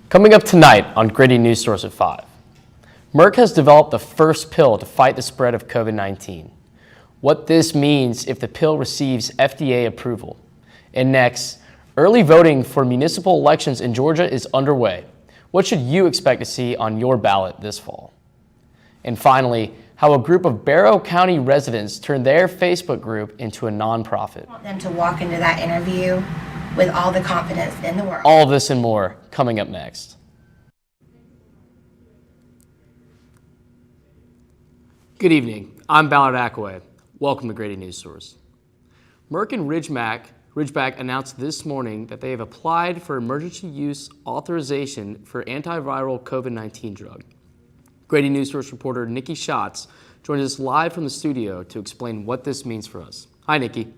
Coming up tonight on Grady Newsource at 5, Merck has developed the first pill to fight the spread of COVID-19. What this means if the pill receives FDA approval. And next, early voting for municipal elections in Georgia is underway. What should you expect to see on your ballot this fall? And finally, how a group of Barrow County residents turned their Facebook group into a nonprofit. I want them to walk into that interview with all the confidence in the world. All of this and more coming up next. Good evening. I'm Ballard Akaway. Welcome to Grady Newsource. Merck and Ridgeback announced this morning that they have applied for emergency use authorization for antiviral COVID-19 drug. Grady Newsource reporter Nikki Schatz joins us live from the studio to explain what this means for us. Hi, Nikki.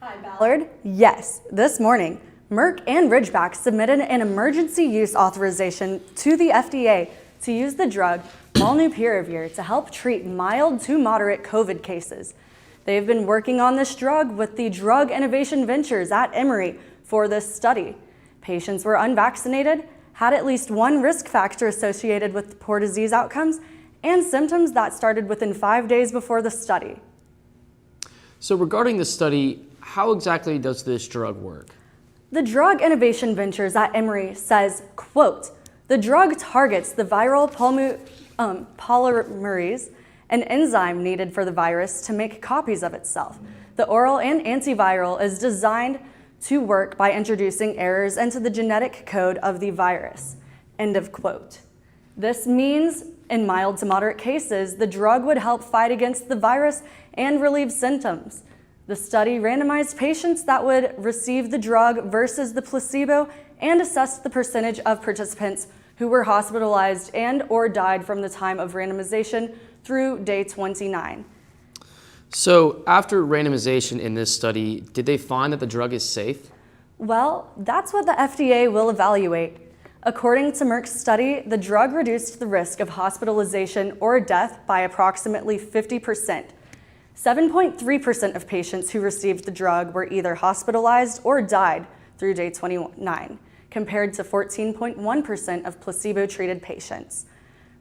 Hi, Ballard. Yes, this morning, Merck and Ridgeback submitted an emergency use authorization to the FDA to use the drug molnupiravir to help treat mild to moderate COVID cases. They've been working on this drug with the Drug Innovation Ventures at Emory for this study. Patients were unvaccinated, had at least one risk factor associated with poor disease outcomes, and symptoms that started within 5 days before the study. So regarding the study, how exactly does this drug work? The Drug Innovation Ventures at Emory says, quote, "The drug targets the viral polymerase, an enzyme needed for the virus to make copies of itself. The oral and antiviral is designed to work by introducing errors into the genetic code of the virus." End of quote. This means in mild to moderate cases, the drug would help fight against the virus and relieve symptoms. The study randomized patients that would receive the drug versus the placebo and assessed the percentage of participants who were hospitalized and or died from the time of randomization through day 29. So after randomization in this study, did they find that the drug is safe? Well, that's what the FDA will evaluate. According to Merck's study, the drug reduced the risk of hospitalization or death by approximately 50%. 7.3% of patients who received the drug were either hospitalized or died through day 29, compared to 14.1% of placebo-treated patients.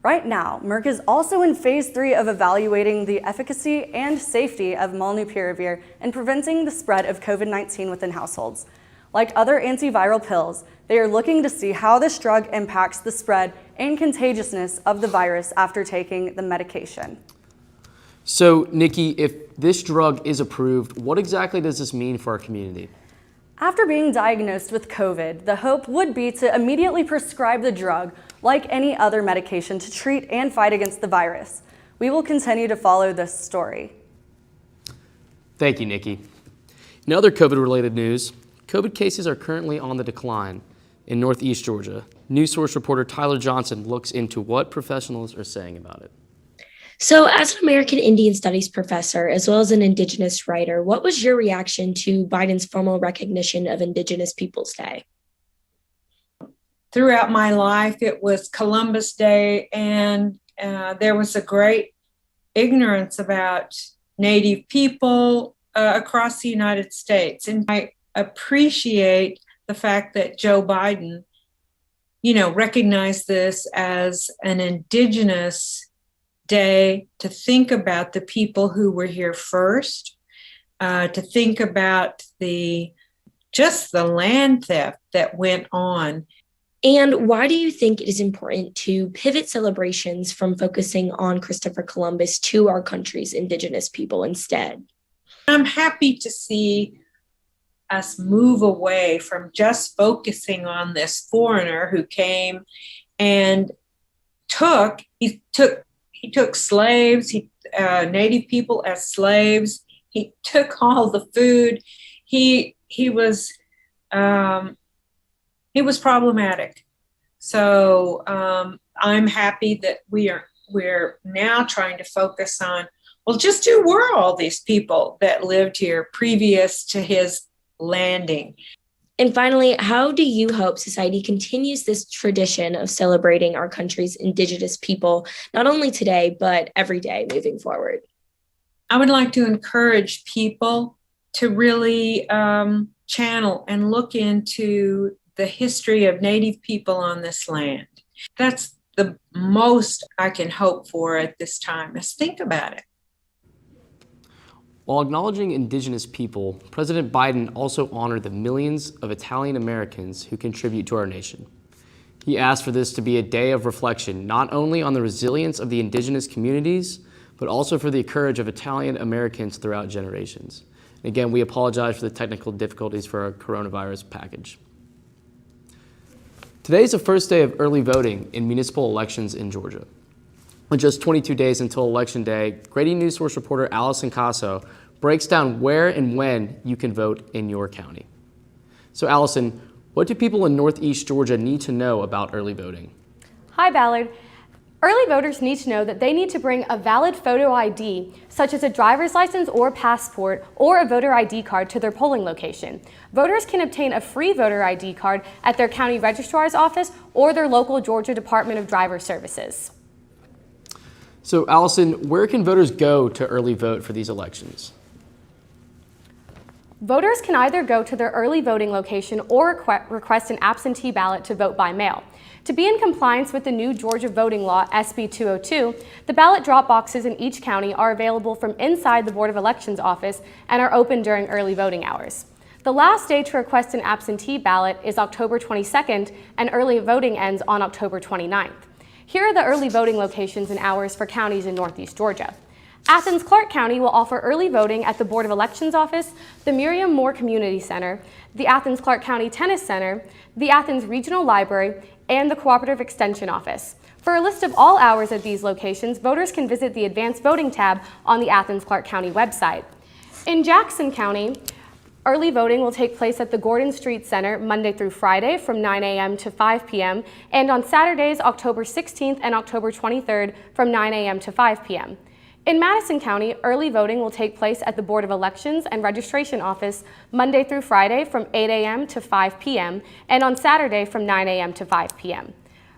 Right now, Merck is also in phase 3 of evaluating the efficacy and safety of molnupiravir in preventing the spread of COVID-19 within households. Like other antiviral pills, they are looking to see how this drug impacts the spread and contagiousness of the virus after taking the medication. So, Nikki, if this drug is approved, what exactly does this mean for our community? After being diagnosed with COVID, the hope would be to immediately prescribe the drug like any other medication to treat and fight against the virus. We will continue to follow this story. Thank you, Nikki. In other COVID-related news, COVID cases are currently on the decline in Northeast Georgia. Newsource reporter Tyler Johnson looks into what professionals are saying about it. So as an American Indian Studies professor, as well as an Indigenous writer, what was your reaction to Biden's formal recognition of Indigenous Peoples Day? Throughout my life, it was Columbus Day, and there was a great ignorance about Native people across the United States. And I appreciate the fact that Joe Biden, recognized this as an Indigenous Day to think about the people who were here first, to think about the land theft that went on. And why do you think it is important to pivot celebrations from focusing on Christopher Columbus to our country's Indigenous people instead? I'm happy to see us move away from just focusing on this foreigner who came and took slaves, Native people as slaves. He took all the food. He was problematic. So I'm happy that we're now trying to focus on, well, just who were all these people that lived here previous to his landing? And finally, how do you hope society continues this tradition of celebrating our country's Indigenous people, not only today, but every day moving forward? I would like to encourage people to really channel and look into the history of Native people on this land. That's the most I can hope for at this time. Just think about it. While acknowledging Indigenous people, President Biden also honored the millions of Italian Americans who contribute to our nation. He asked for this to be a day of reflection, not only on the resilience of the Indigenous communities, but also for the courage of Italian Americans throughout generations. And again, we apologize for the technical difficulties for our coronavirus package. Today is the first day of early voting in municipal elections in Georgia. With just 22 days until Election Day, Grady Newsource reporter Allison Casso breaks down where and when you can vote in your county. So Allison, what do people in Northeast Georgia need to know about early voting? Hi, Ballard. Early voters need to know that they need to bring a valid photo ID, such as a driver's license or passport, or a voter ID card to their polling location. Voters can obtain a free voter ID card at their county registrar's office or their local Georgia Department of Driver Services. So Allison, where can voters go to early vote for these elections? Voters can either go to their early voting location or request an absentee ballot to vote by mail. To be in compliance with the new Georgia voting law, SB 202, the ballot drop boxes in each county are available from inside the Board of Elections office and are open during early voting hours. The last day to request an absentee ballot is October 22nd, and early voting ends on October 29th. Here are the early voting locations and hours for counties in Northeast Georgia. Athens-Clarke County will offer early voting at the Board of Elections office, the Miriam Moore Community Center, the Athens-Clarke County Tennis Center, the Athens Regional Library, and the Cooperative Extension Office. For a list of all hours at these locations, voters can visit the Advanced Voting tab on the Athens-Clarke County website. In Jackson County, early voting will take place at the Gordon Street Center Monday through Friday from 9 a.m. to 5 p.m. and on Saturdays, October 16th and October 23rd from 9 a.m. to 5 p.m. In Madison County, early voting will take place at the Board of Elections and Registration Office Monday through Friday from 8 a.m. to 5 p.m. and on Saturday from 9 a.m. to 5 p.m.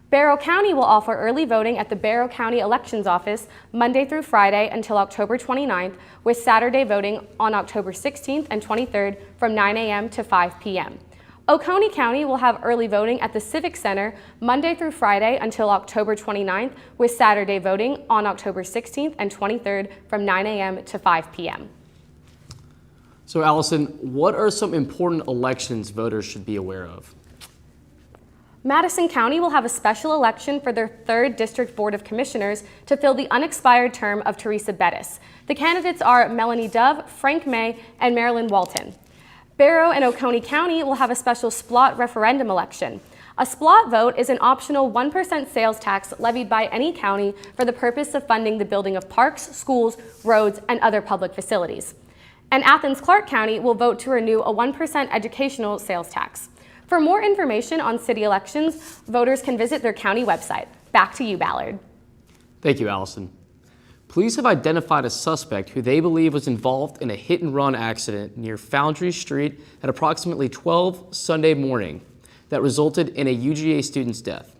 Barrow County will offer early voting at the Barrow County Elections Office Monday through Friday until October 29th, with Saturday voting on October 16th and 23rd from 9 a.m. to 5 p.m. Oconee County will have early voting at the Civic Center Monday through Friday until October 29th, with Saturday voting on October 16th and 23rd from 9 a.m. to 5 p.m. So Allison, what are some important elections voters should be aware of? Madison County will have a special election for their 3rd District Board of Commissioners to fill the unexpired term of Teresa Bettis. The candidates are Melanie Dove, Frank May, and Marilyn Walton. Barrow and Oconee County will have a special SPLOT referendum election. A SPLOT vote is an optional 1% sales tax levied by any county for the purpose of funding the building of parks, schools, roads, and other public facilities. And Athens-Clarke County will vote to renew a 1% educational sales tax. For more information on city elections, voters can visit their county website. Back to you, Ballard. Thank you, Allison. Police have identified a suspect who they believe was involved in a hit-and-run accident near Foundry Street at approximately 12 Sunday morning that resulted in a UGA student's death.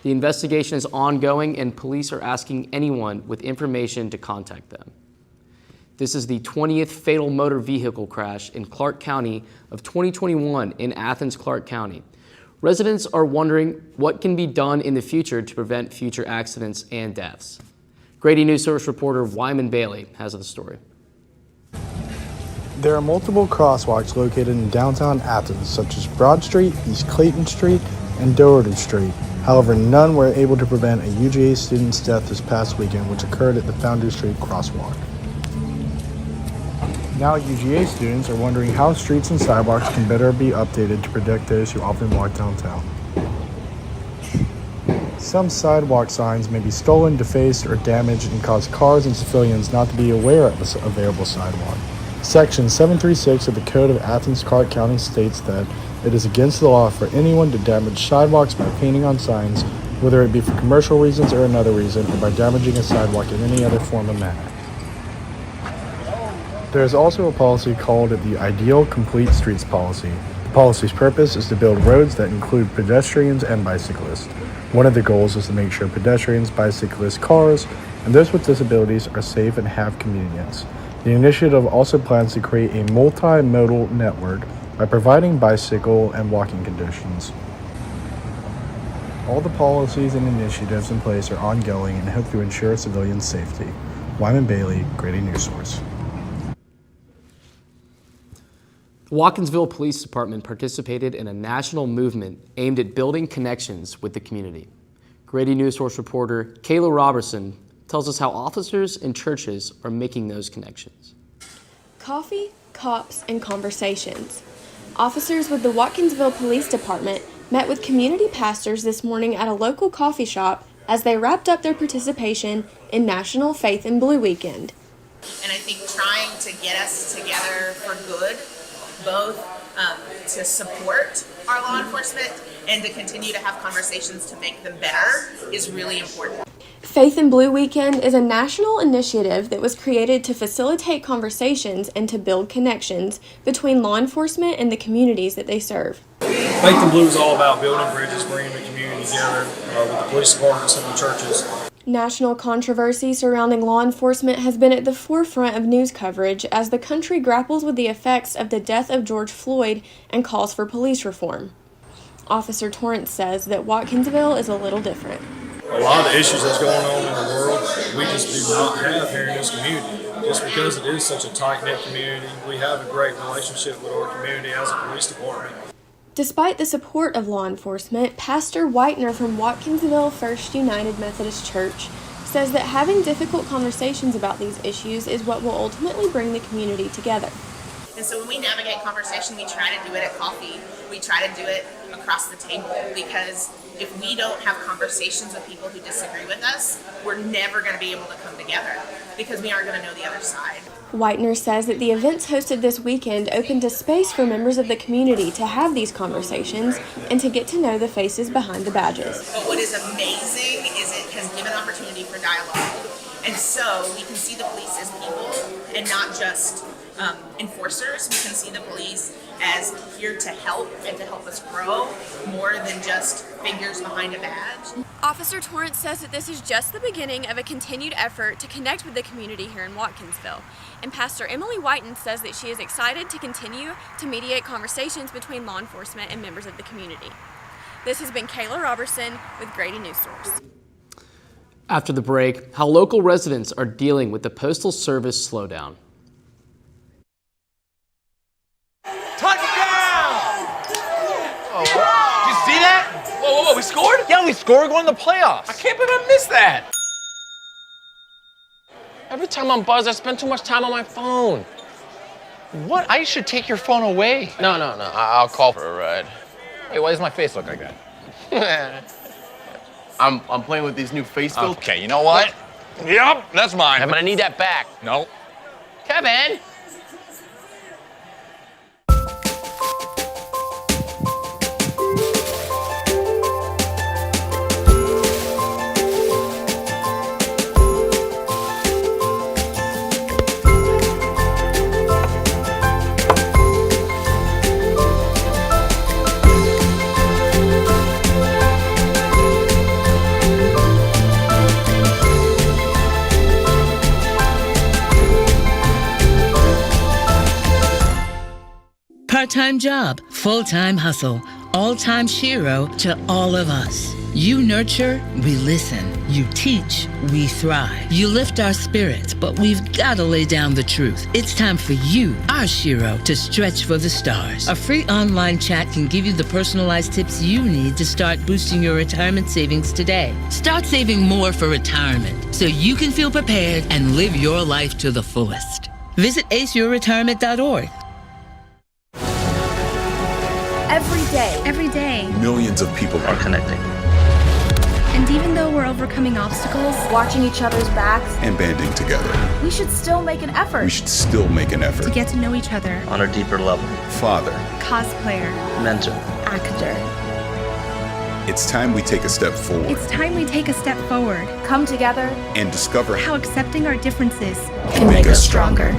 The investigation is ongoing, and police are asking anyone with information to contact them. This is the 20th fatal motor vehicle crash in Clarke County of 2021 in Athens-Clarke County. Residents are wondering what can be done in the future to prevent future accidents and deaths. Grady Newsource reporter Wyman Bailey has the story. There are multiple crosswalks located in downtown Athens, such as Broad Street, East Clayton Street, and Doherty Street. However, none were able to prevent a UGA student's death this past weekend, which occurred at the Foundry Street crosswalk. Now UGA students are wondering how streets and sidewalks can better be updated to protect those who often walk downtown. Some sidewalk signs may be stolen, defaced, or damaged and cause cars and civilians not to be aware of the available sidewalk. Section 736 of the Code of Athens-Clarke County states that it is against the law for anyone to damage sidewalks by painting on signs, whether it be for commercial reasons or another reason, or by damaging a sidewalk in any other form or manner. There is also a policy called the Ideal Complete Streets Policy. The policy's purpose is to build roads that include pedestrians and bicyclists. One of the goals is to make sure pedestrians, bicyclists, cars, and those with disabilities are safe and have convenience. The initiative also plans to create a multimodal network by providing bicycle and walking conditions. All the policies and initiatives in place are ongoing and hope to ensure civilian safety. Wyman Bailey, Grady Newsource. The Watkinsville Police Department participated in a national movement aimed at building connections with the community. Grady Newsource reporter Kayla Robertson tells us how officers and churches are making those connections. Coffee, cops, and conversations. Officers with the Watkinsville Police Department met with community pastors this morning at a local coffee shop as they wrapped up their participation in National Faith in Blue Weekend. And I think trying to get us together for good, both to support our law enforcement and to continue to have conversations to make them better, is really important. Faith in Blue Weekend is a national initiative that was created to facilitate conversations and to build connections between law enforcement and the communities that they serve. Faith in Blue is all about building bridges, bringing the community together with the police departments and the churches. National controversy surrounding law enforcement has been at the forefront of news coverage as the country grapples with the effects of the death of George Floyd and calls for police reform. Officer Torrance says that Watkinsville is a little different. A lot of the issues that's going on in the world, we just do not have here in this community. Just because it is such a tight-knit community, we have a great relationship with our community as a police department. Despite the support of law enforcement, Pastor Whitener from Watkinsville First United Methodist Church says that having difficult conversations about these issues is what will ultimately bring the community together. And so when we navigate conversation, we try to do it at coffee. We try to do it across the table, because if we don't have conversations with people who disagree with us, we're never going to be able to come together because we aren't going to know the other side. Whitener says that the events hosted this weekend opened a space for members of the community to have these conversations and to get to know the faces behind the badges. But what is amazing is it has given opportunity for dialogue. And so we can see the police as people and not just enforcers. We can see the police as here to help and to help us grow more than just figures behind a badge. Officer Torrance says that this is just the beginning of a continued effort to connect with the community here in Watkinsville. And Pastor Emily Whiten says that she is excited to continue to mediate conversations between law enforcement and members of the community. This has been Kayla Robertson with Grady Newsource. After the break, how local residents are dealing with the Postal Service slowdown. Did you see that? Whoa, we scored? Yeah, we scored. We're going to the playoffs. I can't believe I missed that. Every time I'm buzzed, I spend too much time on my phone. What? I should take your phone away. No. I'll call for a ride. Hey, why does my face look like that? I'm playing with these new face filters. Okay, you know what? Yep, that's mine. I'm gonna need that back. No. Kevin! Part-time job, full-time hustle, all-time Shiro to all of us. You nurture, we listen. You teach, we thrive. You lift our spirits, but we've got to lay down the truth. It's time for you, our Shiro, to stretch for the stars. A free online chat can give you the personalized tips you need to start boosting your retirement savings today. Start saving more for retirement so you can feel prepared and live your life to the fullest. Visit aceyourretirement.org. Every day, millions of people are connecting. And even though we're overcoming obstacles, watching each other's backs, and banding together, we should still make an effort. We should still make an effort to get to know each other on a deeper level. Father, cosplayer, mentor, actor. It's time we take a step forward. It's time we take a step forward. Come together and discover how accepting our differences can make us stronger.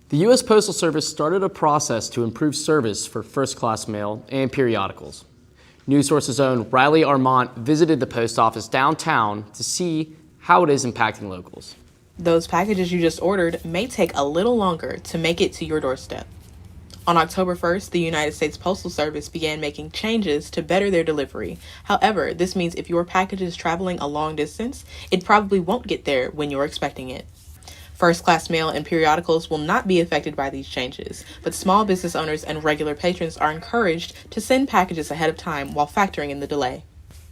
The U.S. Postal Service started a process to improve service for first-class mail and periodicals. Newsource's own Riley Armont visited the post office downtown to see how it is impacting locals. Those packages you just ordered may take a little longer to make it to your doorstep. On October 1st, the United States Postal Service began making changes to better their delivery. However, this means if your package is traveling a long distance, it probably won't get there when you're expecting it. First-class mail and periodicals will not be affected by these changes, but small business owners and regular patrons are encouraged to send packages ahead of time while factoring in the delay.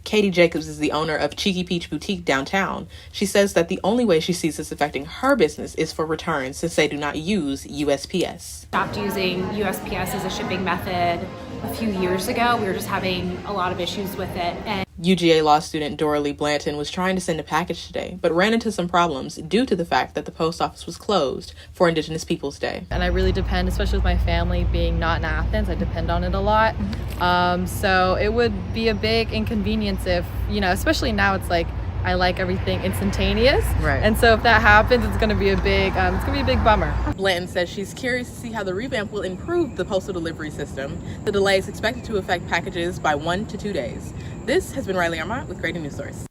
Katie Jacobs is the owner of Cheeky Peach Boutique downtown. She says that the only way she sees this affecting her business is for returns since they do not use USPS. Stopped using USPS as a shipping method a few years ago. We were just having a lot of issues with it. And UGA law student Dora Lee Blanton was trying to send a package today, but ran into some problems due to the fact that the post office was closed for Indigenous Peoples Day. And I really depend, especially with my family being not in Athens, I depend on it a lot. So it would be a big inconvenience if, especially now it's like, I like everything instantaneous. Right. And so if that happens, it's gonna be a big bummer. Blanton says she's curious to see how the revamp will improve the postal delivery system. The delay is expected to affect packages by 1 to 2 days. This has been Riley Armont with Grady Newsource.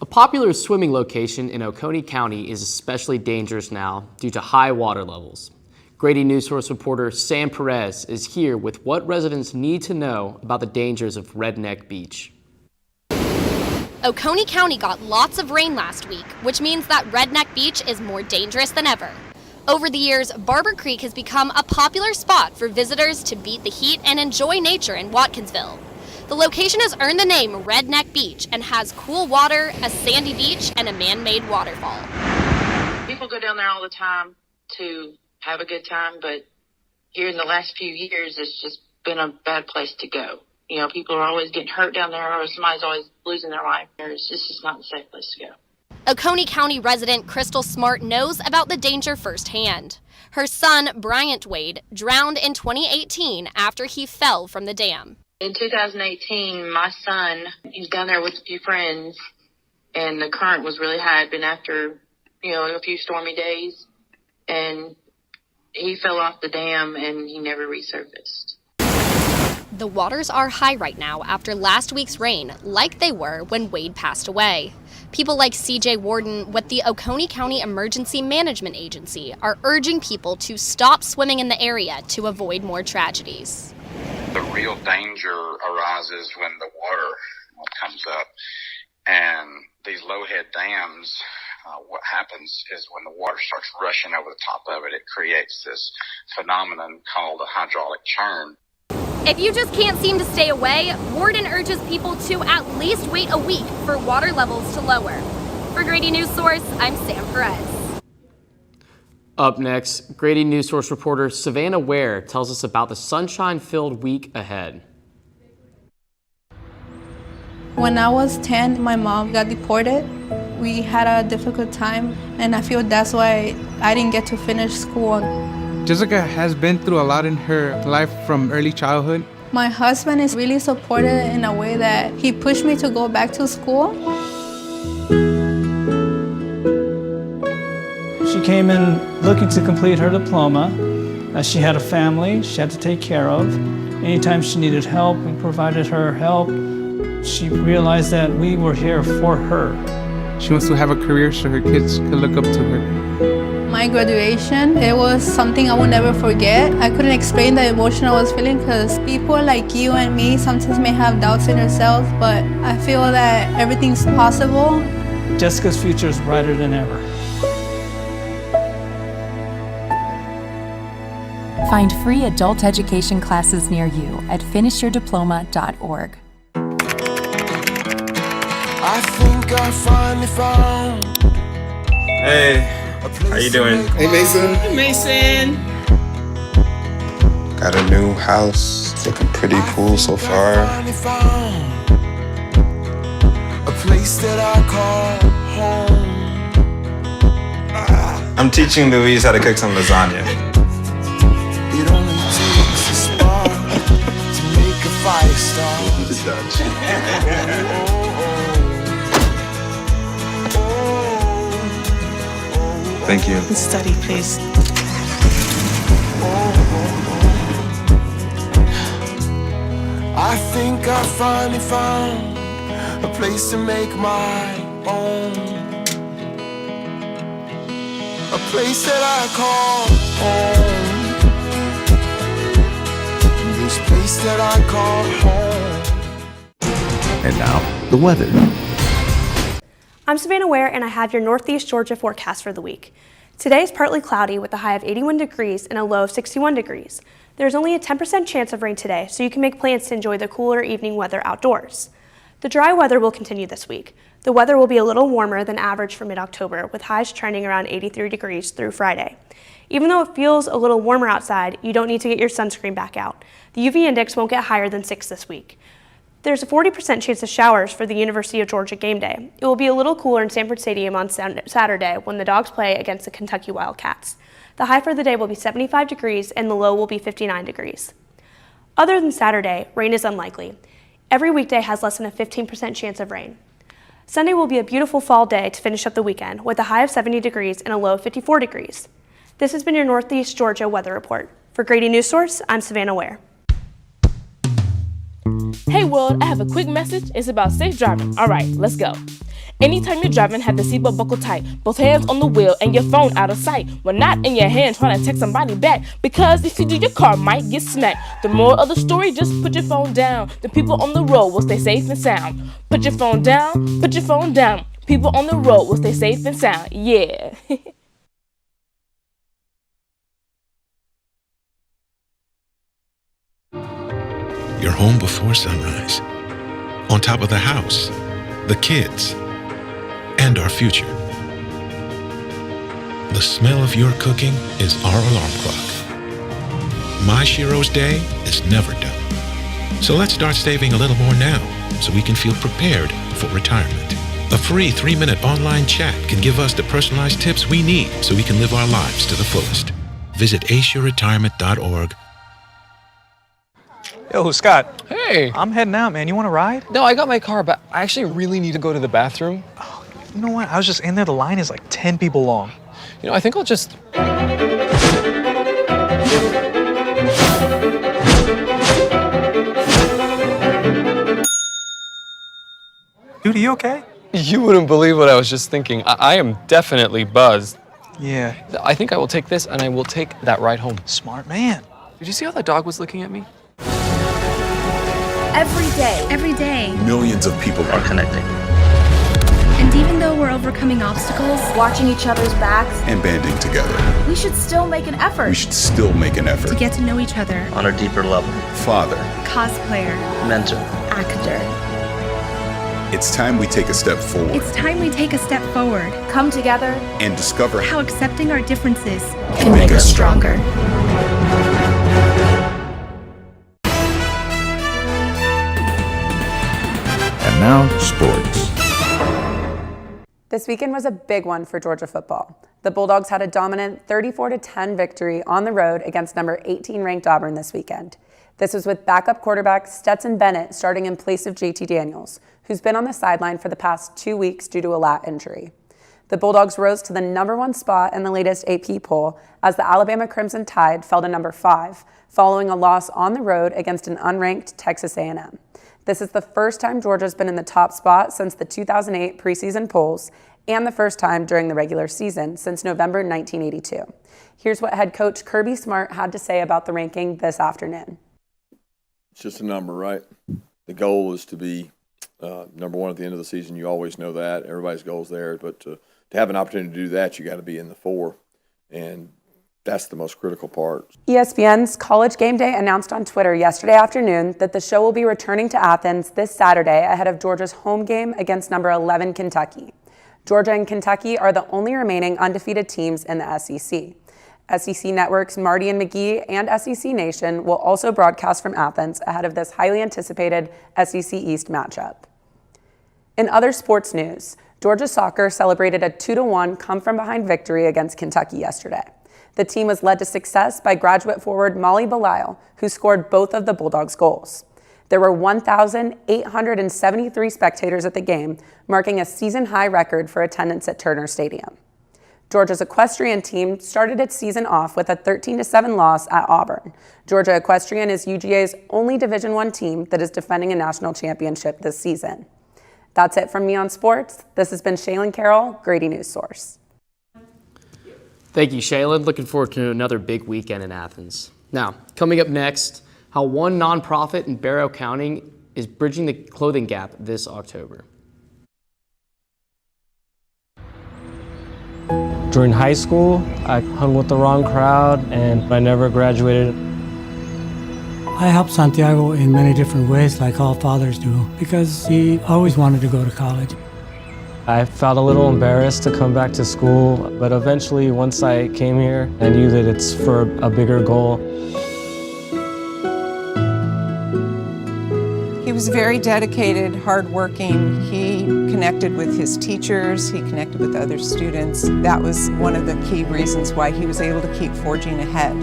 A popular swimming location in Oconee County is especially dangerous now due to high water levels. Grady Newsource reporter Sam Perez is here with what residents need to know about the dangers of Redneck Beach. Oconee County got lots of rain last week, which means that Redneck Beach is more dangerous than ever. Over the years, Barber Creek has become a popular spot for visitors to beat the heat and enjoy nature in Watkinsville. The location has earned the name Redneck Beach and has cool water, a sandy beach, and a man-made waterfall. People go down there all the time to have a good time, but here in the last few years, it's just been a bad place to go. People are always getting hurt down there, or somebody's always losing their life. It's just not a safe place to go. Oconee County resident Crystal Smart knows about the danger firsthand. Her son, Bryant Wade, drowned in 2018 after he fell from the dam. In 2018, my son, he was down there with a few friends, and the current was really high. It'd been after, a few stormy days, and he fell off the dam, and he never resurfaced. The waters are high right now after last week's rain, like they were when Wade passed away. People like CJ Warden with the Oconee County Emergency Management Agency are urging people to stop swimming in the area to avoid more tragedies. The real danger arises when the water comes up, and these low-head dams, what happens is when the water starts rushing over the top of it, it creates this phenomenon called a hydraulic churn. If you just can't seem to stay away, Warden urges people to at least wait a week for water levels to lower. For Grady Newsource, I'm Sam Perez. Up next, Grady Newsource reporter Savannah Ware tells us about the sunshine-filled week ahead. When I was 10, my mom got deported. We had a difficult time, and I feel that's why I didn't get to finish school. Jessica has been through a lot in her life from early childhood. My husband is really supportive in a way that he pushed me to go back to school. She came in looking to complete her diploma. She had a family she had to take care of. Anytime she needed help, we provided her help. She realized that we were here for her. She wants to have a career so her kids can look up to her. My graduation, it was something I will never forget. I couldn't explain the emotion I was feeling because people like you and me sometimes may have doubts in ourselves, but I feel that everything's possible. Jessica's future is brighter than ever. Find free adult education classes near you at finishyourdiploma.org. I think I finally found. Hey, how you doing? Hey, Mason. Hey, Mason. Got a new house. It's looking pretty cool so far. A place that I call home. I'm teaching Louise how to cook some lasagna. It only takes a spark to make a fire start. Thank you. Study, please. I think I finally found a place to make my own. a place that I call home. This place that I call home. And now, the weather. I'm Savannah Ware, and I have your Northeast Georgia forecast for the week. Today is partly cloudy with a high of 81 degrees and a low of 61 degrees. There's only a 10% chance of rain today, so you can make plans to enjoy the cooler evening weather outdoors. The dry weather will continue this week. The weather will be a little warmer than average for mid-October, with highs trending around 83 degrees through Friday. Even though it feels a little warmer outside, you don't need to get your sunscreen back out. The UV index won't get higher than 6 this week. There's a 40% chance of showers for the University of Georgia game day. It will be a little cooler in Sanford Stadium on Saturday when the Dogs play against the Kentucky Wildcats. The high for the day will be 75 degrees and the low will be 59 degrees. Other than Saturday, rain is unlikely. Every weekday has less than a 15% chance of rain. Sunday will be a beautiful fall day to finish up the weekend with a high of 70 degrees and a low of 54 degrees. This has been your Northeast Georgia weather report. For Grady Newsource, I'm Savannah Ware. Hey world, I have a quick message. It's about safe driving. Alright, let's go. Anytime you're driving, have the seatbelt buckled tight. Both hands on the wheel and your phone out of sight. When not in your hand trying to text somebody back. Because if you do, your car might get smacked. The moral of the story, just put your phone down. The people on the road will stay safe and sound. Put your phone down, put your phone down. People on the road will stay safe and sound. Yeah. You're home before sunrise, on top of the house, the kids, and our future. The smell of your cooking is our alarm clock. My Shiro's day is never done. So let's start saving a little more now so we can feel prepared for retirement. A free 3-minute online chat can give us the personalized tips we need so we can live our lives to the fullest. Visit aceyourretirement.org. Yo, Scott. Hey. I'm heading out, man. You want to ride? No, I got my car, but I actually really need to go to the bathroom. Oh, you know what? I was just in there. The line is like 10 people long. You know, I think I'll just... Dude, are you okay? You wouldn't believe what I was just thinking. I am definitely buzzed. Yeah. I think I will take this and I will take that ride home. Smart man. Did you see how that dog was looking at me? Every day, Millions of people are connecting and even though we're overcoming obstacles, watching each other's backs, and banding together. we should still make an effort. We should still make an effort to get to know each other, On a deeper level. Father, cosplayer, Mentor. Actor. it's time we take a step forward it's time we take a step forward Come together and discover how accepting our differences can make us stronger. And now, sports. This weekend was a big one for Georgia football. The Bulldogs had a dominant 34-10 victory on the road against number 18 ranked Auburn this weekend. This was with backup quarterback Stetson Bennett starting in place of JT Daniels, who's been on the sideline for the past 2 weeks due to a lat injury. The Bulldogs rose to the #1 spot in the latest AP poll as the Alabama Crimson Tide fell to number 5, following a loss on the road against an unranked Texas A&M. This is the first time Georgia's been in the top spot since the 2008 preseason polls and the first time during the regular season since November 1982. Here's what head coach Kirby Smart had to say about the ranking this afternoon. It's just a number, right? The goal is to be number 1 at the end of the season. You always know that. Everybody's goal is there. But to have an opportunity to do that, you got to be in the 4. And that's the most critical part. ESPN's College Game Day announced on Twitter yesterday afternoon that the show will be returning to Athens this Saturday ahead of Georgia's home game against number 11 Kentucky. Georgia and Kentucky are the only remaining undefeated teams in the SEC. SEC Network's Marty and McGee and SEC Nation will also broadcast from Athens ahead of this highly anticipated SEC East matchup. In other sports news, Georgia soccer celebrated a 2-1 come-from-behind victory against Kentucky yesterday. The team was led to success by graduate forward Molly Belisle, who scored both of the Bulldogs' goals. There were 1,873 spectators at the game, marking a season-high record for attendance at Turner Stadium. Georgia's equestrian team started its season off with a 13-7 loss at Auburn. Georgia Equestrian is UGA's only Division I team that is defending a national championship this season. That's it from me on sports. This has been Shaylin Carroll, Grady Newsource. Thank you, Shaylin. Looking forward to another big weekend in Athens. Now, coming up next, how one nonprofit in Barrow County is bridging the clothing gap this October. During high school, I hung with the wrong crowd and I never graduated. I helped Santiago in many different ways, like all fathers do, because he always wanted to go to college. I felt a little embarrassed to come back to school, but eventually, once I came here, I knew that it's for a bigger goal. He was very dedicated, hardworking. He connected with his teachers, he connected with other students. That was one of the key reasons why he was able to keep forging ahead.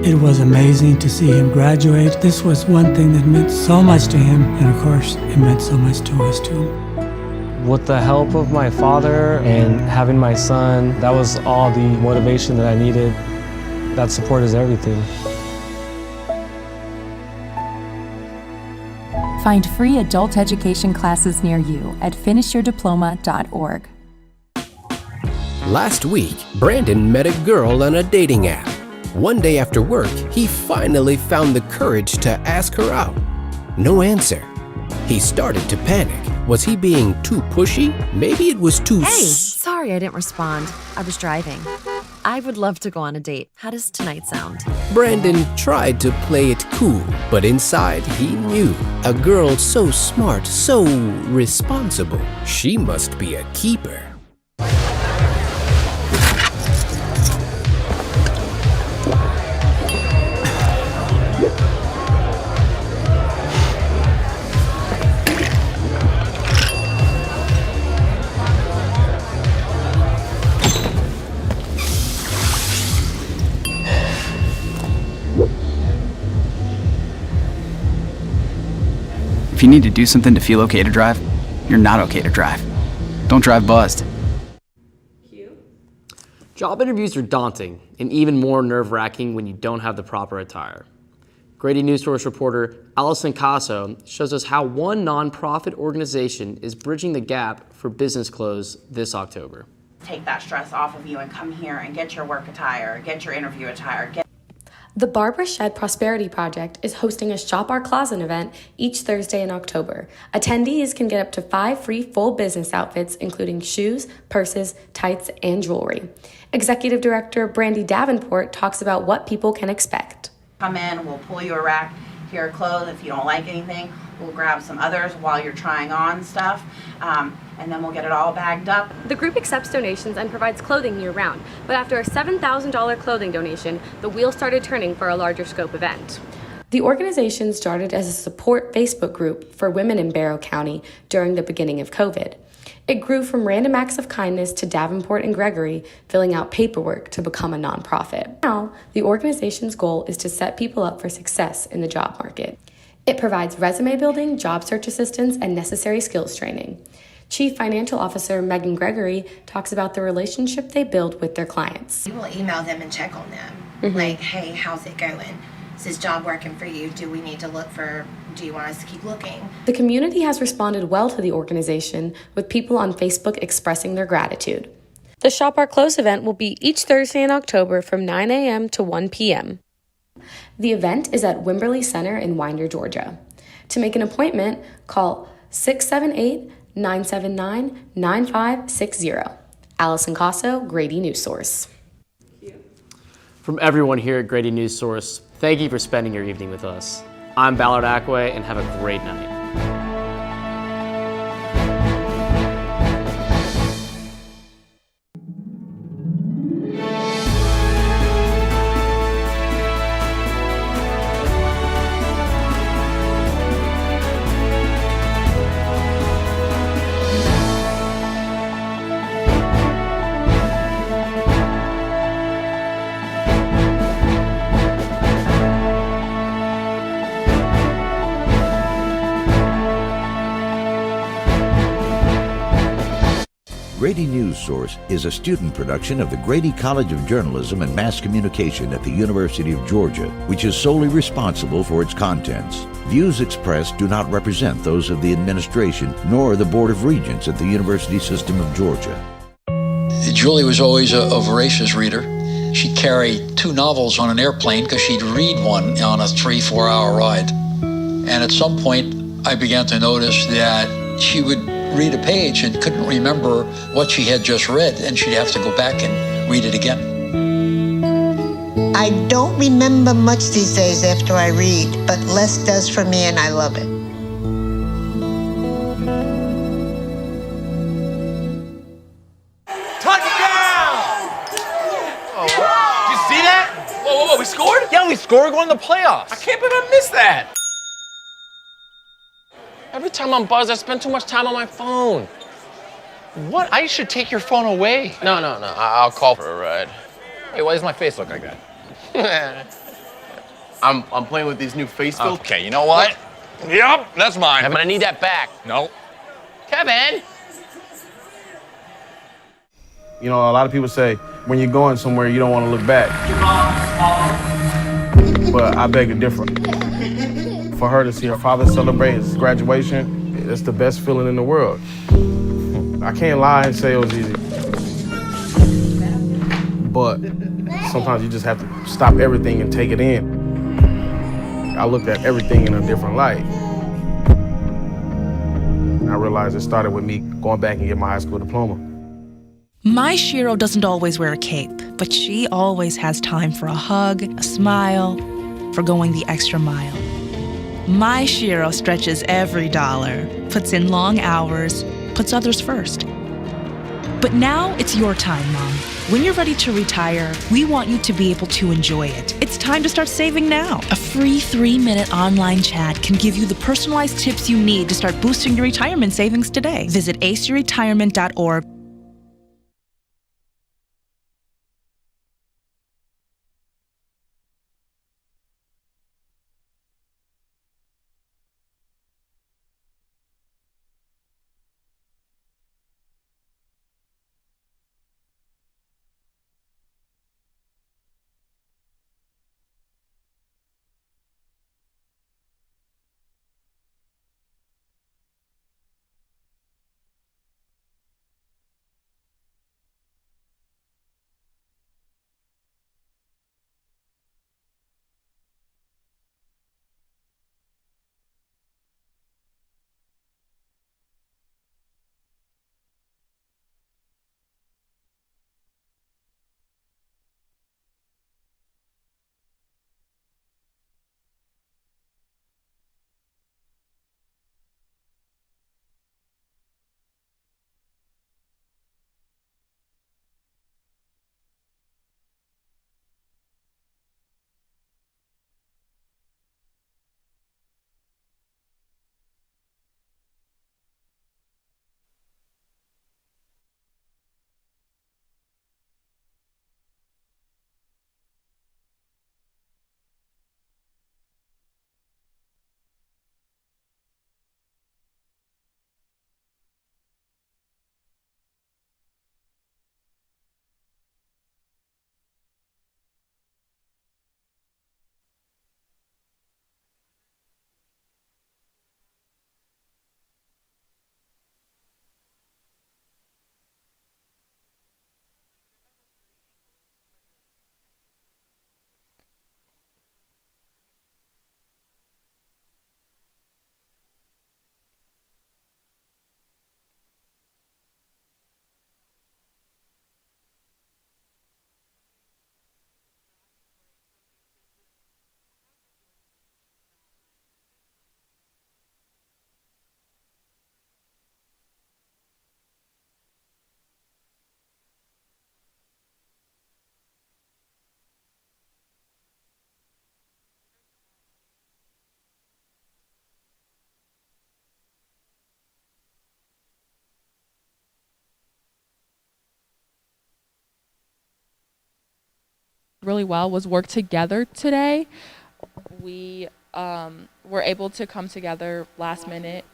It was amazing to see him graduate. This was one thing that meant so much to him, and of course, it meant so much to us too. With the help of my father and having my son, that was all the motivation that I needed. That support is everything. Find free adult education classes near you at finishyourdiploma.org. Last week, Brandon met a girl on a dating app. One day after work, he finally found the courage to ask her out. No answer. He started to panic. Was he being too pushy? Maybe it was too Sorry I didn't respond. I was driving. I would love to go on a date. How does tonight sound? Brandon tried to play it cool, but inside he knew. A girl so smart, so responsible. She must be a keeper. If you need to do something to feel okay to drive, you're not okay to drive. Don't drive buzzed. Job interviews are daunting and even more nerve-wracking when you don't have the proper attire. Grady Newsource reporter Allison Casso shows us how one nonprofit organization is bridging the gap for business clothes this October. Take that stress off of you and come here and get your work attire, get your interview attire. The Barbara Shed Prosperity Project is hosting a Shop Our Closet event each Thursday in October. Attendees can get up to 5 free full business outfits, including shoes, purses, tights, and jewelry. Executive Director Brandy Davenport talks about what people can expect. Come in, we'll pull you a rack to your clothes. If you don't like anything, we'll grab some others while you're trying on stuff, and then we'll get it all bagged up. The group accepts donations and provides clothing year-round, but after a $7,000 clothing donation, the wheels started turning for a larger scope event. The organization started as a support Facebook group for women in Barrow County during the beginning of COVID. It grew from random acts of kindness to Davenport and Gregory filling out paperwork to become a nonprofit. Now, the organization's goal is to set people up for success in the job market. It provides resume building, job search assistance, and necessary skills training. Chief Financial Officer Megan Gregory talks about the relationship they build with their clients. We will email them and check on them. Like, hey, how's it going? Is this job working for you? Do we need to look for, do you want us to keep looking? The community has responded well to the organization, with people on Facebook expressing their gratitude. The Shop Our Clothes event will be each Thursday in October from 9 a.m. to 1 p.m. The event is at Wimberley Center in Winder, Georgia. To make an appointment, call 678-979-9560. Allison Casso, Grady Newsource. From everyone here at Grady Newsource, thank you for spending your evening with us. I'm Ballard Ackway, and have a great night. Grady Newsource is a student production of the Grady College of Journalism and Mass Communication at the University of Georgia, which is solely responsible for its contents. Views expressed do not represent those of the administration nor the Board of Regents at the University System of Georgia. Julie was always a voracious reader. she'd carry 2 novels on an airplane because she'd read one on a 3-4 hour ride. And at some point, I began to notice that she would read a page and couldn't remember what she had just read, and she'd have to go back and read it again. I don't remember much these days after I read, but less does for me, and I love it. Did you see that? Whoa, we scored? Yeah, we scored. We're going to the playoffs. I can't believe I missed that. Every time I'm buzzed, I spend too much time on my phone. What? I should take your phone away. No, I'll call for a ride. Hey, why does my face look like that? I'm playing with these new face filters. Okay, you know what? Yep, that's mine. I'm gonna need that back. No. Kevin! You know, a lot of people say when you're going somewhere, you don't want to look back. But I beg to differ. For her to see her father celebrate his graduation, it's the best feeling in the world. I can't lie and say it was easy. But sometimes you just have to stop everything and take it in. I looked at everything in a different light. I realized it started with me going back and getting my high school diploma. My Shiro doesn't always wear a cape, but she always has time for a hug, a smile, for going the extra mile. My Shiro stretches every dollar, puts in long hours, puts others first. But now it's your time, Mom. When you're ready to retire, we want you to be able to enjoy it. It's time to start saving now. A free 3-minute online chat can give you the personalized tips you need to start boosting your retirement savings today. Visit aceyourretirement.org. Really well was work together today. We were able to come together last minute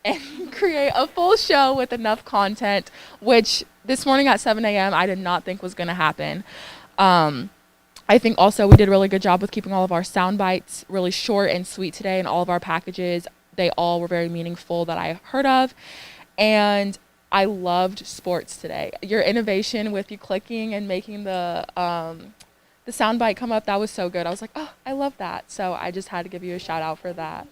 and create a full show with enough content, which this morning at 7 a.m. I did not think was going to happen. I think also we did a really good job with keeping all of our sound bites really short and sweet today, and all of our packages, they all were very meaningful that I heard of. And I loved sports today. Your innovation with you clicking and making the the soundbite come up, that was so good. I was like, oh, I love that. So I just had to give you a shout out for that.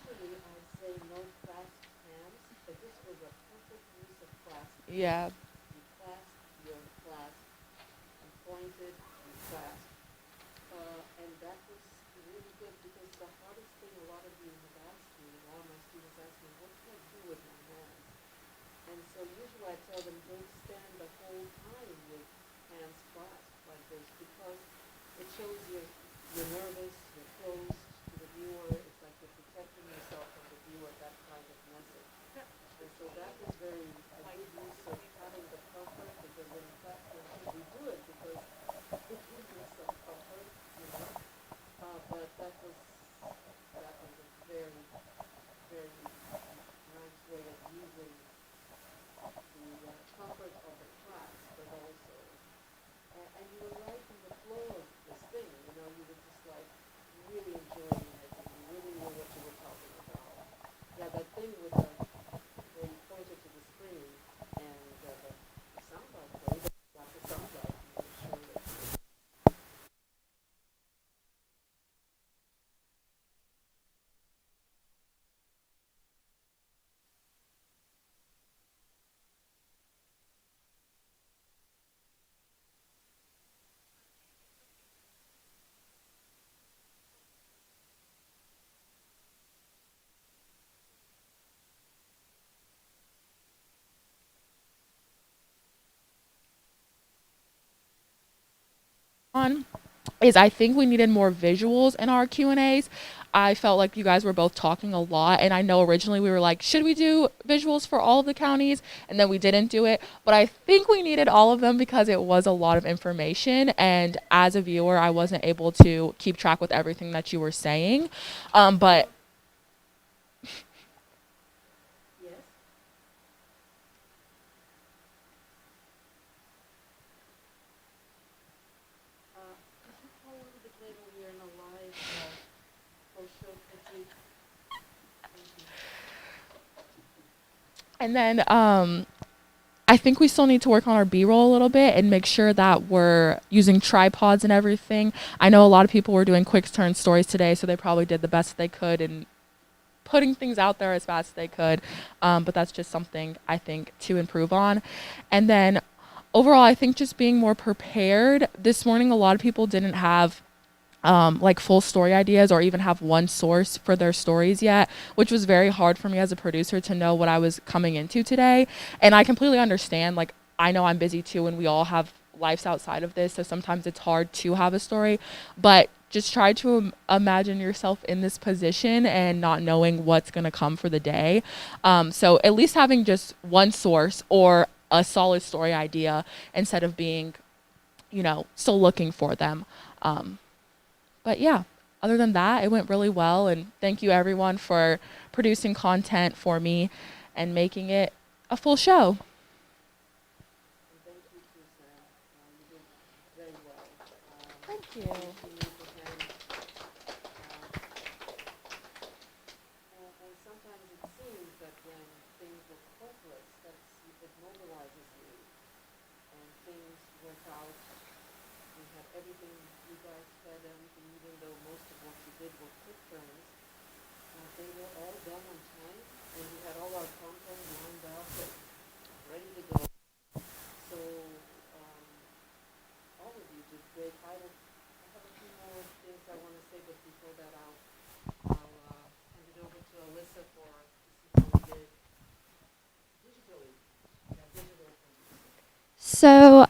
Yeah. On is I think we needed more visuals in our Q&As. I felt like you guys were both talking a lot, and I know originally we were like, should we do visuals for all of the counties? And then we didn't do it, but I think we needed all of them because it was a lot of information, and as a viewer I wasn't able to keep track with everything that you were saying, but and then I think we still need to work on our B-roll a little bit and make sure that we're using tripods and everything. I know a lot of people were doing quick turn stories today, so they probably did the best they could in putting things out there as fast as they could. But that's just something I think to improve on. And then overall, I think just being more prepared. This morning, a lot of people didn't have like full story ideas or even have one source for their stories yet, which was very hard for me as a producer to know what I was coming into today. And I completely understand, like, I know I'm busy too, and we all have lives outside of this, so sometimes it's hard to have a story, but just try to imagine yourself in this position and not knowing what's going to come for the day. So at least having just one source or a solid story idea instead of being, you know, still looking for them. But yeah, other than that, it went really well. And thank you everyone for producing content for me and making it a full show. Thank you. So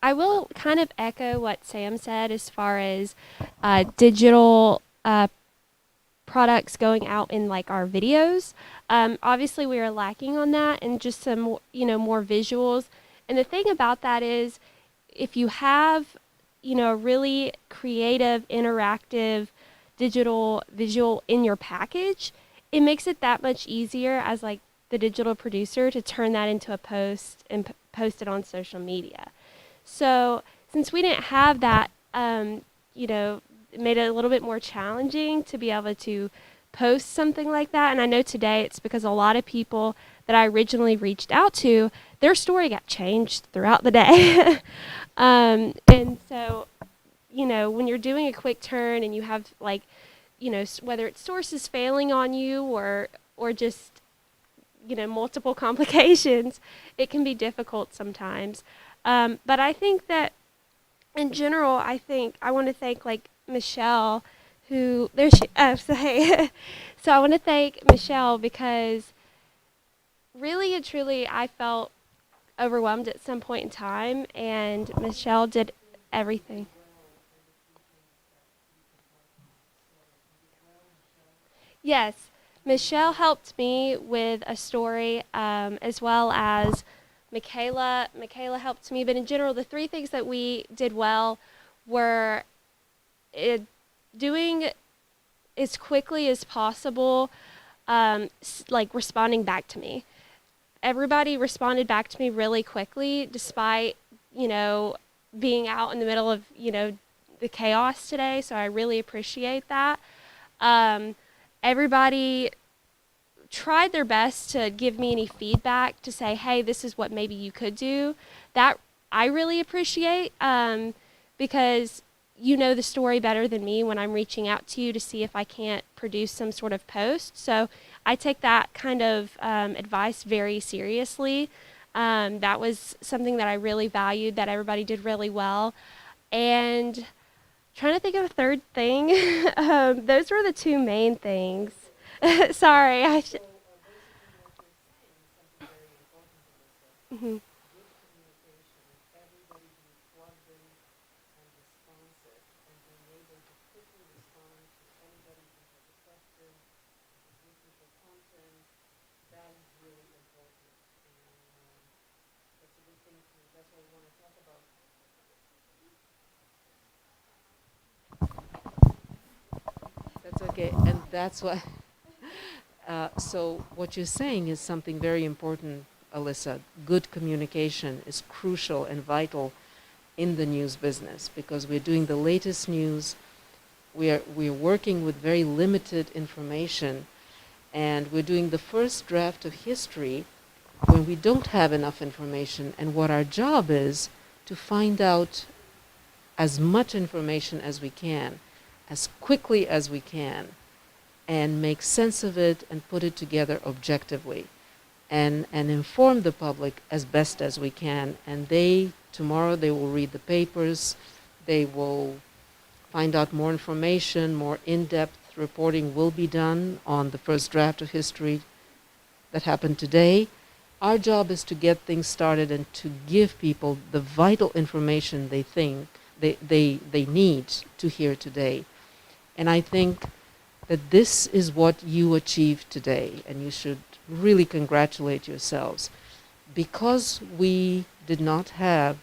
I will kind of echo what Sam said as far as digital products going out in like our videos. Obviously we are lacking on that and just some, you know, more visuals. And the thing about that is if you have, you know, a really creative, interactive digital visual in your package, it makes it that much easier as like the digital producer to turn that into a post and post it on social media. So since we didn't have that, you know, it made it a little bit more challenging to be able to post something like that. And I know today it's because a lot of people that I originally reached out to, their story got changed throughout the day. And so when you're doing a quick turn and you have like, whether it's sources failing on you or just, multiple complications, it can be difficult sometimes. But I think that in general, I want to thank like Michelle, who there she. So hey, so I want to thank Michelle because really and truly, I felt overwhelmed at some point in time, and Michelle did everything. Yes, Michelle helped me with a story, as well as Michaela. Michaela helped me, but in general, the three things that we did well were doing as quickly as possible, like responding back to me. Everybody responded back to me really quickly, despite, being out in the middle of, the chaos today. So I really appreciate that. Everybody tried their best to give me any feedback to say, hey, this is what maybe you could do. That I really appreciate, because you know the story better than me when I'm reaching out to you to see if I can't produce some sort of post. So I take that kind of advice very seriously. That was something that I really valued, that everybody did really well. And trying to think of a third thing. Those were the two main things. Sorry. Mm-hmm. That's okay, and that's why. So what you're saying is something very important, Alyssa. Good communication is crucial and vital in the news business because we're doing the latest news. We're working with very limited information, and we're doing the first draft of history when we don't have enough information. And what our job is to find out as much information as we can, as quickly as we can, and make sense of it and put it together objectively and inform the public as best as we can. And tomorrow they will read the papers, they will find out more information, more in-depth reporting will be done on the first draft of history that happened today. Our job is to get things started and to give people the vital information they think they need to hear today. And I think that this is what you achieved today, and you should really congratulate yourselves. Because we did not have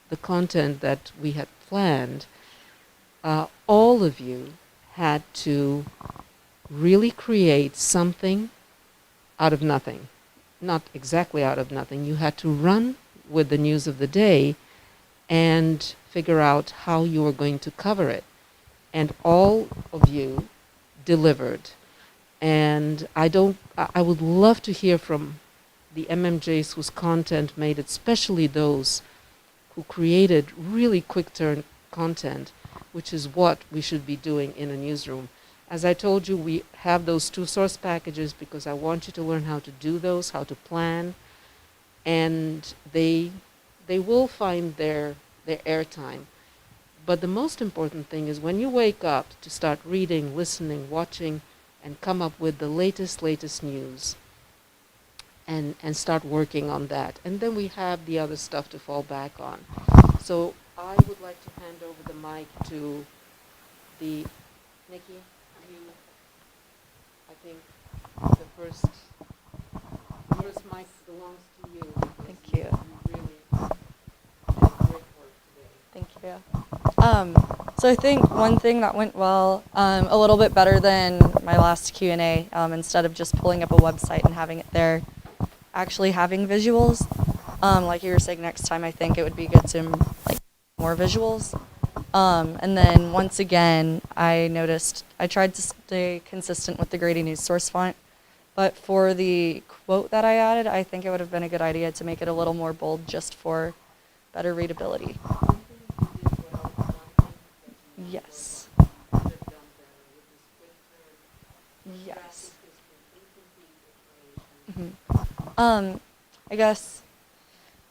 the content that we had planned, all of you had to really create something out of nothing. Not exactly out of nothing. You had to run with the news of the day and figure out how you were going to cover it. And all of you delivered. And I would love to hear from the MMJs whose content made it, especially those who created really quick turn content, which is what we should be doing in a newsroom. As I told you, we have those 2 source packages because I want you to learn how to do those, how to plan, and they will find their airtime. But the most important thing is when you wake up to start reading, listening, watching, and come up with the latest news and start working on that. And then we have the other stuff to fall back on. So I would like to hand over the mic to Nikki, I think the first mic belongs to you. Thank you. You really did great work today. Thank you. So I think one thing that went well, a little bit better than my last Q&A, instead of just pulling up a website and having it there, actually having visuals. Like you were saying, next time I think it would be good to more visuals. And then once again, I noticed I tried to stay consistent with the Grady Newsource font, but for the quote that I added, I think it would have been a good idea to make it a little more bold just for better readability. Yes. Yes. I guess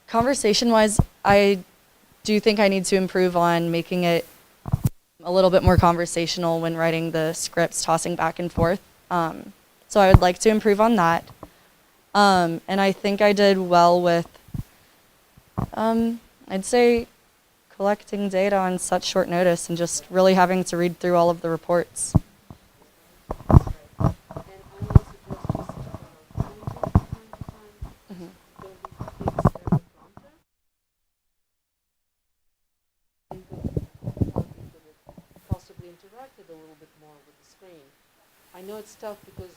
conversation-wise, I do think I need to improve on making it a little bit more conversational when writing the scripts, tossing back and forth. So I would like to improve on that. And I think I did well with, I'd say, collecting data on such short notice and just really having to read through all of the reports. Possibly interacted a little bit more with the screen. I know it's tough because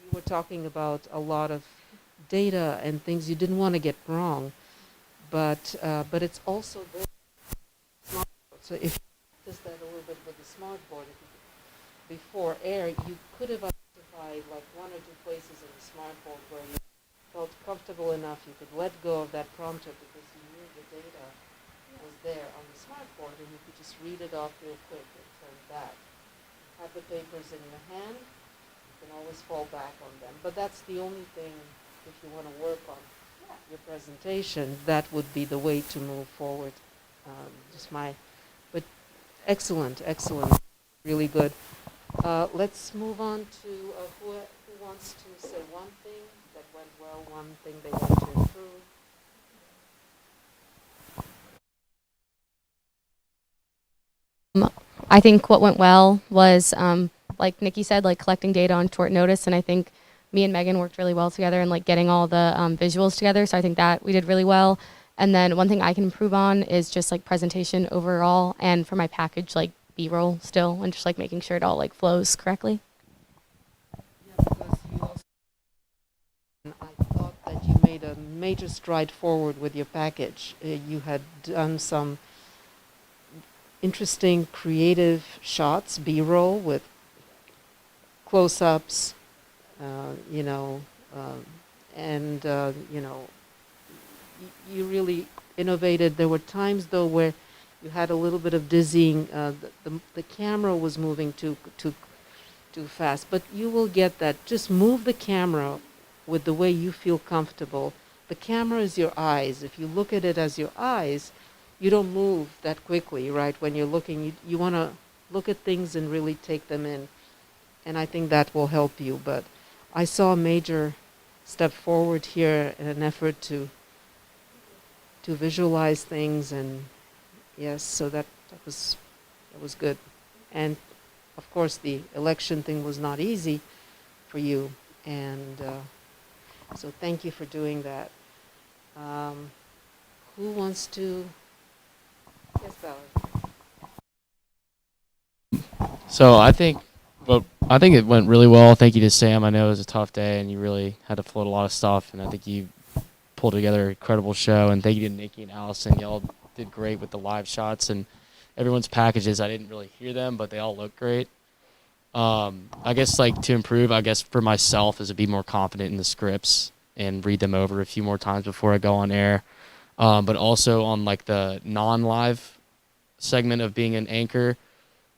you were talking about a lot of data and things you didn't want to get wrong, but it's also very smart. So if you practice that a little bit with the smartboard before air, you could have identified like one or two places in the smartboard where you felt comfortable enough you could let go of that prompter because you knew the data was there on the smartboard and you could just read it off real quick and turn back. Have the papers in your hand, you can always fall back on them. But that's the only thing, if you want to work on your presentation, that would be the way to move forward. But excellent, really good. Let's move on to who wants to say one thing that went well, one thing they want to improve. I think what went well was, like Nikki said, like collecting data on short notice, and I think me and Megan worked really well together and like getting all the visuals together. So I think that we did really well. And then one thing I can improve on is just like presentation overall, and for my package, like B-roll still, and just like making sure it all like flows correctly. Yeah, because you also, I thought that you made a major stride forward with your package. You had done some interesting creative shots, B-roll with close-ups, you really innovated. There were times though where you had a little bit of dizzying. The camera was moving too fast, but you will get that. Just move the camera with the way you feel comfortable. The camera is your eyes. If you look at it as your eyes, you don't move that quickly, right? When you're looking, you want to look at things and really take them in. And I think that will help you. But I saw a major step forward here in an effort to visualize things, and yes, so that was good. And of course, the election thing was not easy for you, and so thank you for doing that. Who wants to? Yes, Valerie. So I think it went really well. Thank you to Sam. I know it was a tough day, and you really had to float a lot of stuff, and I think you pulled together an incredible show. And thank you to Nikki and Allison. Y'all did great with the live shots, and everyone's packages. I didn't really hear them, but they all look great. I guess like to improve, I guess for myself is to be more confident in the scripts and read them over a few more times before I go on air. But also on like the non-live segment of being an anchor,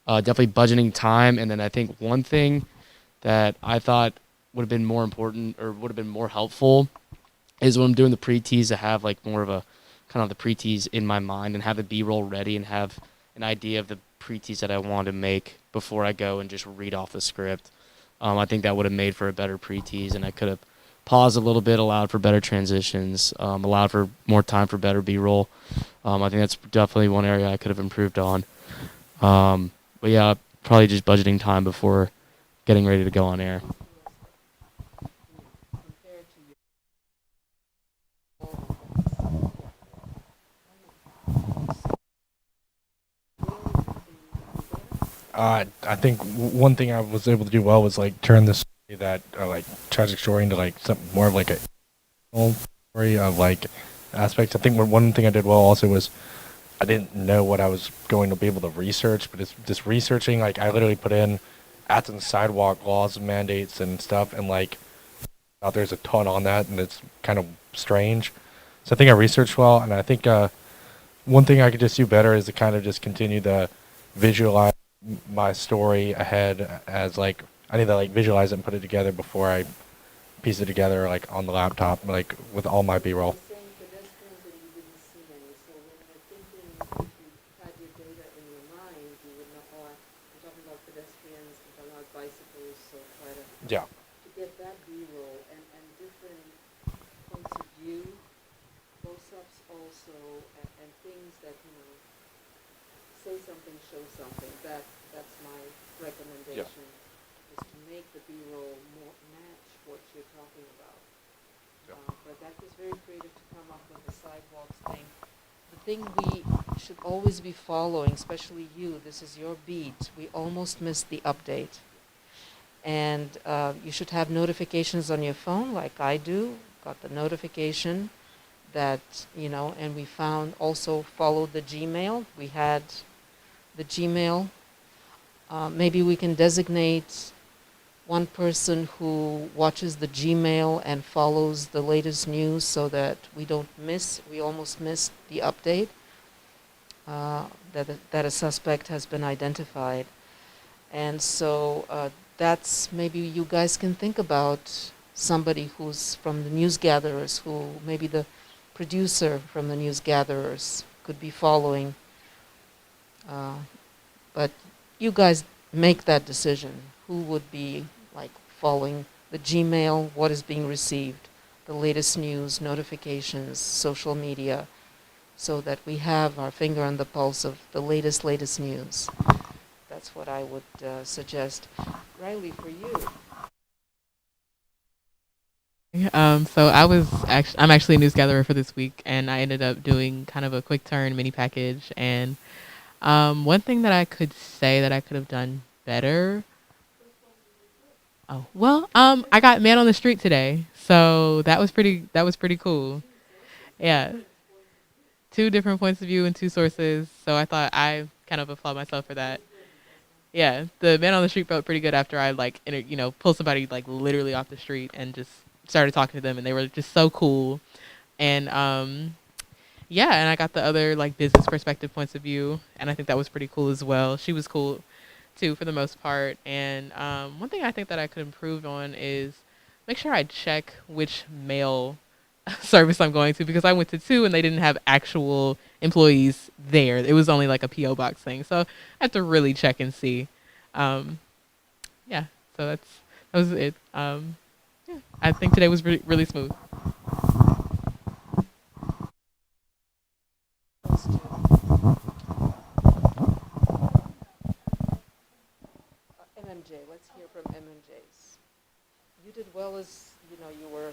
definitely budgeting time. And then I think one thing that I thought would have been more important or would have been more helpful is when I'm doing the pre-tease to have like more of a kind of the pre-tease in my mind and have the B-roll ready and have an idea of the pre-tease that I want to make before I go and just read off the script. I think that would have made for a better pre-tease, and I could have paused a little bit, allowed for better transitions, allowed for more time for better B-roll. I think that's definitely one area I could have improved on. But yeah, probably just budgeting time before getting ready to go on air. I think one thing I was able to do well was like turn this that like tragic story into like some more of like a story of like aspects. I think one thing I did well also was I didn't know what I was going to be able to research, but it's just researching. Like I literally put in Athens sidewalk laws and mandates and stuff, and like out there's a ton on that, and it's kind of strange. So I think I researched well, and I think one thing I could just do better is to kind of just continue the visualize my story ahead as like I need to like visualize it and put it together before I piece it together like on the laptop, like with all my B-roll. Yeah. To get that B-roll and different points of view, close-ups also, and things that, say something, show something. That's my recommendation, is to make the B-roll more match what you're talking about. But that was very creative to come up with the sidewalks thing. The thing we should always be following, especially you, this is your beat. We almost missed the update. And you should have notifications on your phone like I do. Got the notification that, and we found also followed the Gmail. We had the Gmail. Maybe we can designate one person who watches the Gmail and follows the latest news so that we almost missed the update, that a suspect has been identified. And so that's maybe you guys can think about somebody who's from the news gatherers, who maybe the producer from the news gatherers could be following. But you guys make that decision. Who would be like following the Gmail, what is being received, the latest news, notifications, social media, so that we have our finger on the pulse of the latest news. That's what I would suggest. Riley, for you. So I'm actually a news gatherer for this week, and I ended up doing kind of a quick turn mini package. And one thing that I could say that I could have done better. Oh well, I got man on the street today, so that was pretty cool. Yeah, 2 different points of view and 2 sources. So I thought I kind of applaud myself for that. Yeah, the man on the street felt pretty good after I pulled somebody like literally off the street and just started talking to them, and they were just so cool. And yeah, and I got the other like business perspective points of view, and I think that was pretty cool as well. She was cool too for the most part. And one thing I think that I could improve on is make sure I check which mail service I'm going to, because I went to 2 and they didn't have actual employees there. It was only like a PO box thing, so I have to really check and see. Yeah, so that was it. Yeah, I think today was really smooth. MMJ, let's hear from MMJs. You did well as, you were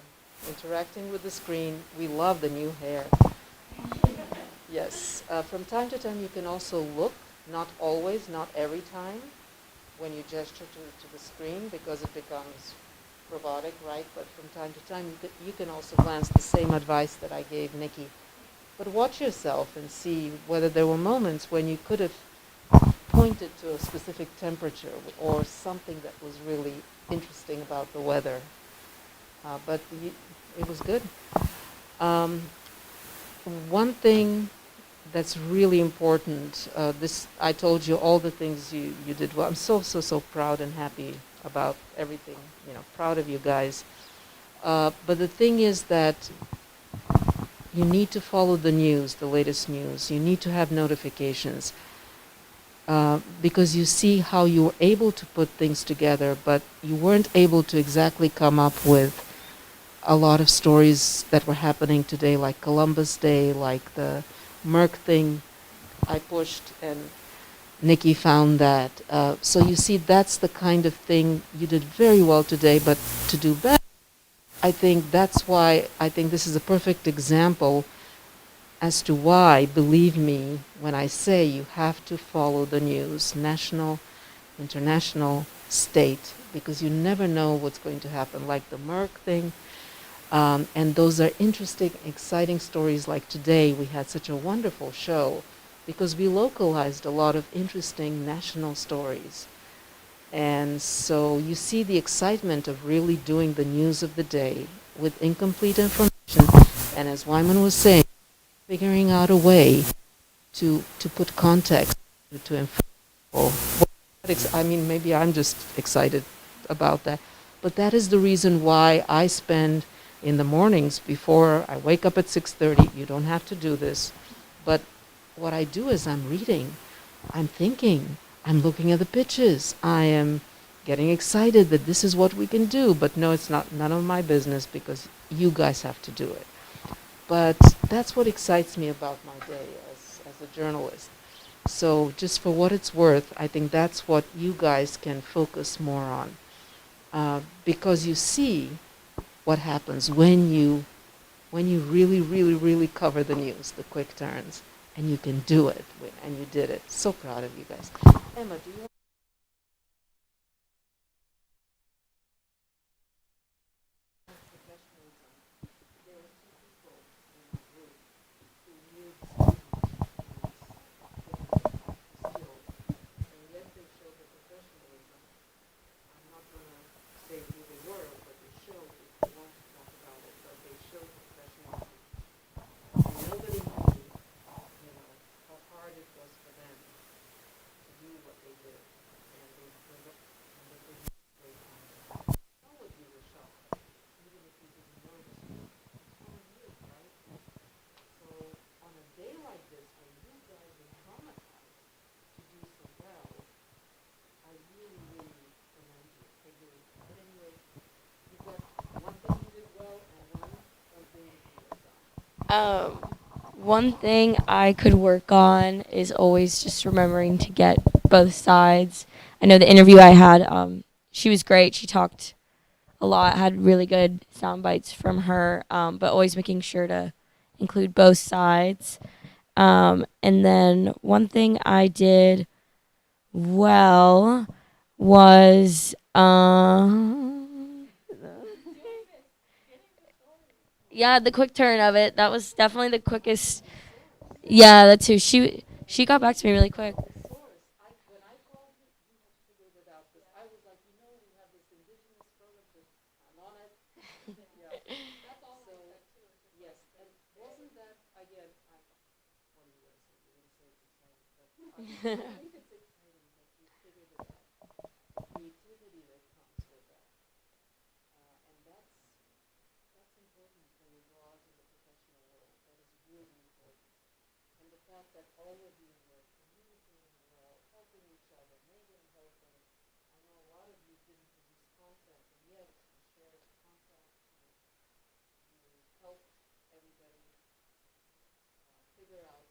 interacting with the screen. We love the new hair. Yes, from time to time you can also look, not always, not every time, when you gesture to the screen, because it becomes robotic, right? But from time to time you can also glance, the same advice that I gave Nikki. But watch yourself and see whether there were moments when you could have pointed to a specific temperature or something that was really interesting about the weather. But it was good. One thing that's really important, I told you all the things you did well. I'm so proud and happy about everything, proud of you guys. But the thing is that you need to follow the news, the latest news. You need to have notifications. Because you see how you were able to put things together, but you weren't able to exactly come up with a lot of stories that were happening today, like Columbus Day, like the Merck thing I pushed, and Nikki found that. So you see, that's the kind of thing you did very well today, but to do better, I think that's why I think this is a perfect example as to why, believe me, when I say you have to follow the news, national, international, state, because you never know what's going to happen, like the Merck thing. And those are interesting, exciting stories. Like today, we had such a wonderful show because we localized a lot of interesting national stories. And so you see the excitement of really doing the news of the day with incomplete information. And as Wyman was saying, figuring out a way to put context, to inform Well, I mean, maybe I'm just excited about that. But that is the reason why I spend in the mornings before I wake up at 6:30. You don't have to do this. But what I do is I'm reading, I'm thinking, I'm looking at the pitches, I am getting excited that this is what we can do. But no, it's not none of my business because you guys have to do it. But that's what excites me about my day as a journalist. So just for what it's worth, I think that's what you guys can focus more on. Because you see what happens when you really, really, really cover the news, the quick turns, and you can do it, and you did it. So proud of you guys. Emma, do you have Um, One thing I could work on is always just remembering to get both sides. I know the interview I had, she was great. She talked a lot, had really good sound bites from her, but always making sure to include both sides. And then one thing I did well was yeah, the quick turn of it. That was definitely the quickest. Yeah, that too. She got back to me really quick. figure out